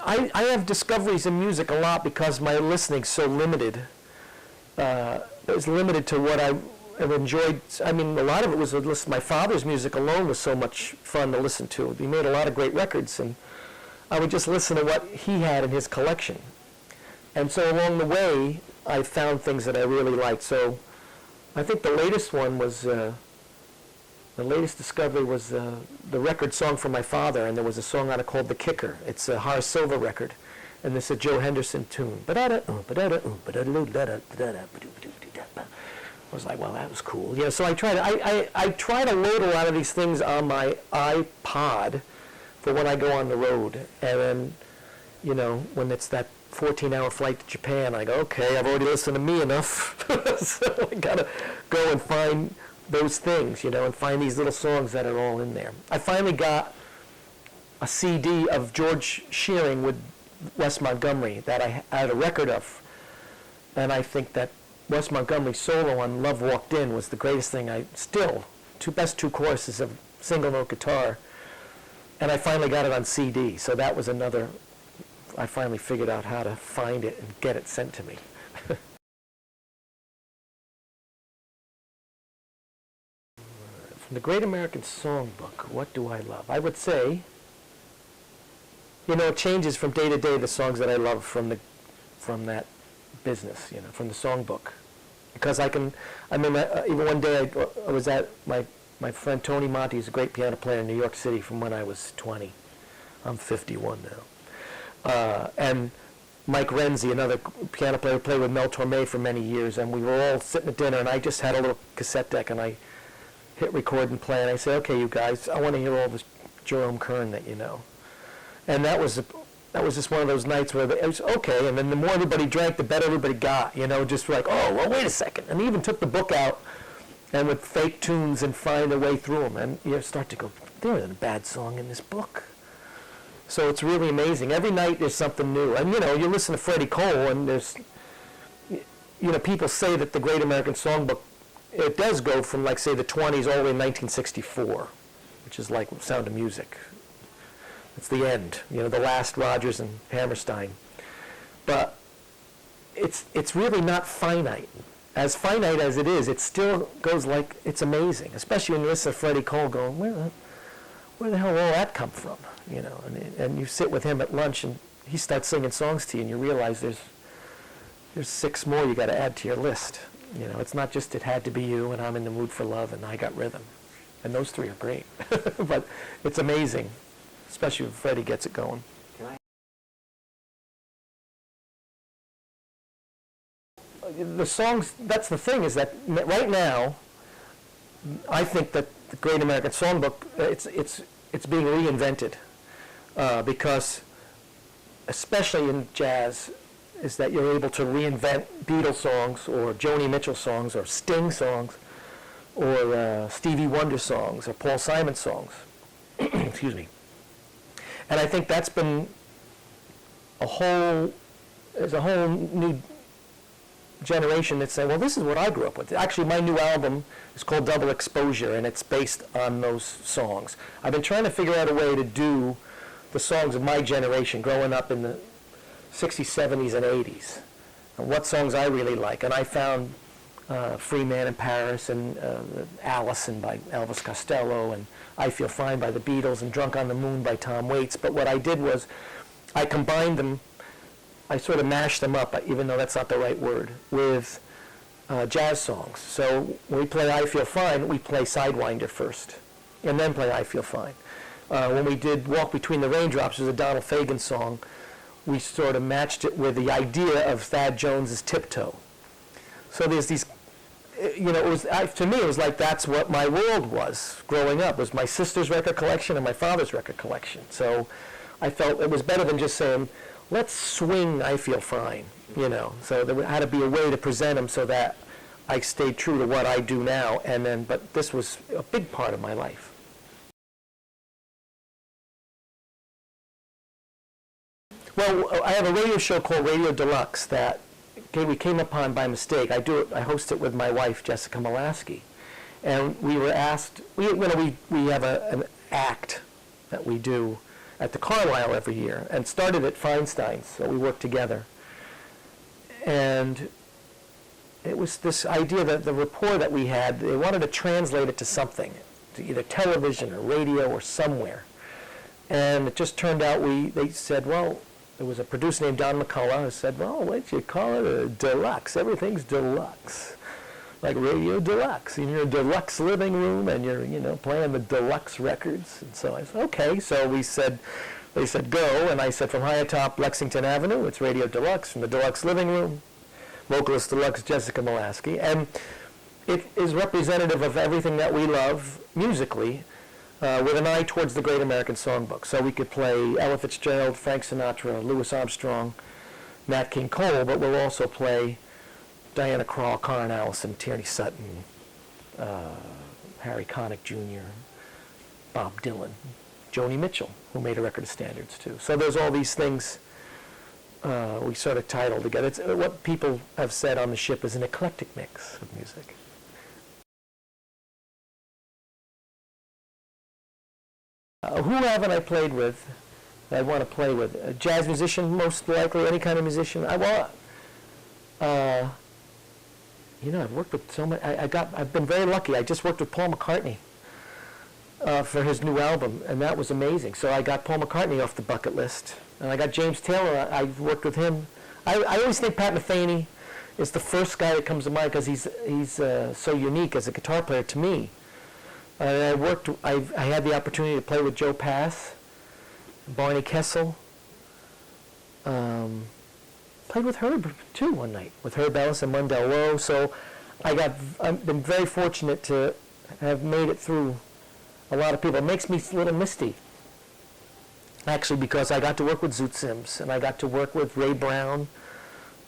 I have discoveries in music a lot because my listening's so limited. It's limited to what I have enjoyed. I mean, a lot of it was my father's music alone was so much fun to listen to. He made a lot of great records, and I would just listen to what he had in his collection. And so along the way, I found things that I really liked. So I think the latest one was, the latest discovery was the record Song for My Father, and there was a song on it called The Kicker. It's a Horace Silver record, and it's a Joe Henderson tune. I was like, well, that was cool. Yeah, so I try to load a lot of these things on my iPod for when I go on the road. And then, you know, when it's that 14-hour flight to Japan, I go, okay, I've already listened to me enough. So I gotta go and find those things, you know, and find these little songs that are all in there. I finally got a CD of George Shearing with Wes Montgomery that I had a record of. And I think that Wes Montgomery's solo on Love Walked In was the greatest thing. Best two choruses of single note guitar. And I finally got it on CD. So that was another, I finally figured out how to find it and get it sent to me. From the Great American Songbook, what do I love? I would say, you know, it changes from day to day, the songs that I love from that business, you know, from the songbook. Because even one day I was at my friend Tony Monti, who's a great piano player in New York City from when I was 20. I'm 51 now. And Mike Renzi, another piano player, played with Mel Torme for many years, and we were all sitting at dinner, and I just had a little cassette deck, and I hit record and play, and I said, okay, you guys, I want to hear all this Jerome Kern that you know. And that was just one of those nights where it was okay, and then the more everybody drank, the better everybody got, you know, just like, oh, well, wait a second. And he even took the book out and would fake tunes and find a way through them, and you start to go, there isn't a bad song in this book. So it's really amazing. Every night there's something new. And, you know, you listen to Freddie Cole, and there's, you know, people say that the Great American Songbook, it does go from, like, say, the 20s all the way in 1964, which is like Sound of Music. It's the end, you know, the last Rodgers and Hammerstein. But it's really not finite. As finite as it is, it still goes like, it's amazing, especially when you listen to Freddie Cole going, where the hell will all that come from? You know, and you sit with him at lunch and he starts singing songs to you and you realize there's 6 more you got to add to your list. You know, it's not just It Had to Be You and I'm in the Mood for Love and I Got Rhythm. And those 3 are great. But it's amazing, especially when Freddie gets it going. The songs, that's the thing, is that right now, I think that the Great American Songbook, it's being reinvented because, especially in jazz, is that you're able to reinvent Beatles songs or Joni Mitchell songs or Sting songs or Stevie Wonder songs or Paul Simon songs. Excuse me. And I think that's been there's a whole new generation that say, well, this is what I grew up with. Actually, my new album is called Double Exposure, and it's based on those songs. I've been trying to figure out a way to do the songs of my generation, growing up in the 60s, 70s, and 80s, and what songs I really like. And I found Free Man in Paris, and Allison by Elvis Costello, and I Feel Fine by the Beatles, and Drunk on the Moon by Tom Waits. But what I did was I combined them, I sort of mashed them up, even though that's not the right word, with jazz songs. So when we play I Feel Fine, we play Sidewinder first, and then play I Feel Fine. When we did Walk Between the Raindrops, which is a Donald Fagen song, we sort of matched it with the idea of Thad Jones's Tiptoe. So there's these, you know, to me it was like that's what my world was growing up, was my sister's record collection and my father's record collection. So I felt it was better than just saying, let's swing I Feel Fine, you know. So there had to be a way to present them so that I stayed true to what I do now, but this was a big part of my life. Well, I have a radio show called Radio Deluxe that we came upon by mistake. I host it with my wife, Jessica Molaskey. And we were asked, we have an act that we do at the Carlisle every year, and started at Feinstein's, so we worked together. And it was this idea that the rapport that we had, they wanted to translate it to something, to either television or radio or somewhere. And it just turned out they said, well, there was a producer named Don McCullough who said, well, why don't you call it a deluxe? Everything's deluxe. Like Radio Deluxe. In your deluxe living room and you're, playing the deluxe records. And so I said, okay. So they said, go. And I said, from high atop Lexington Avenue, it's Radio Deluxe from the deluxe living room. Vocalist Deluxe, Jessica Molaskey. And it is representative of everything that we love musically, with an eye towards the Great American Songbook. So we could play Ella Fitzgerald, Frank Sinatra, Louis Armstrong, Nat King Cole, but we'll also play Diana Krall, Karen Allison, Tierney Sutton, Harry Connick Jr., Bob Dylan, Joni Mitchell, who made a record of standards too. So there's all these things we sort of titled together. It's what people have said on the ship is an eclectic mix of music. Who haven't I played with that I want to play with? A jazz musician, most likely, any kind of musician. I've worked with so many. I've been very lucky. I just worked with Paul McCartney for his new album, and that was amazing. So I got Paul McCartney off the bucket list, and I got James Taylor. I've worked with him. I always think Pat Metheny is the first guy that comes to mind because he's so unique as a guitar player to me. I had the opportunity to play with Joe Pass, Barney Kessel. Played with Herb too one night, with Herb Ellis and Mundell Lowe. So I've been very fortunate to have made it through a lot of people. It makes me a little misty, actually, because I got to work with Zoot Sims and I got to work with Ray Brown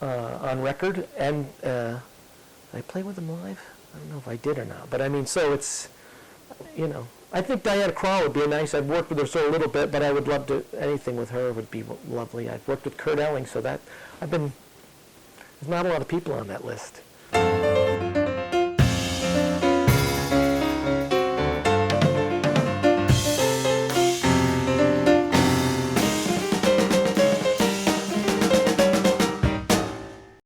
on record, and did I play with him live? I don't know if I did or not, but so it's. I think Diana Krall would be nice. I've worked with her so a little bit, but I would love to, anything with her would be lovely. I've worked with Kurt Elling, so there's not a lot of people on that list.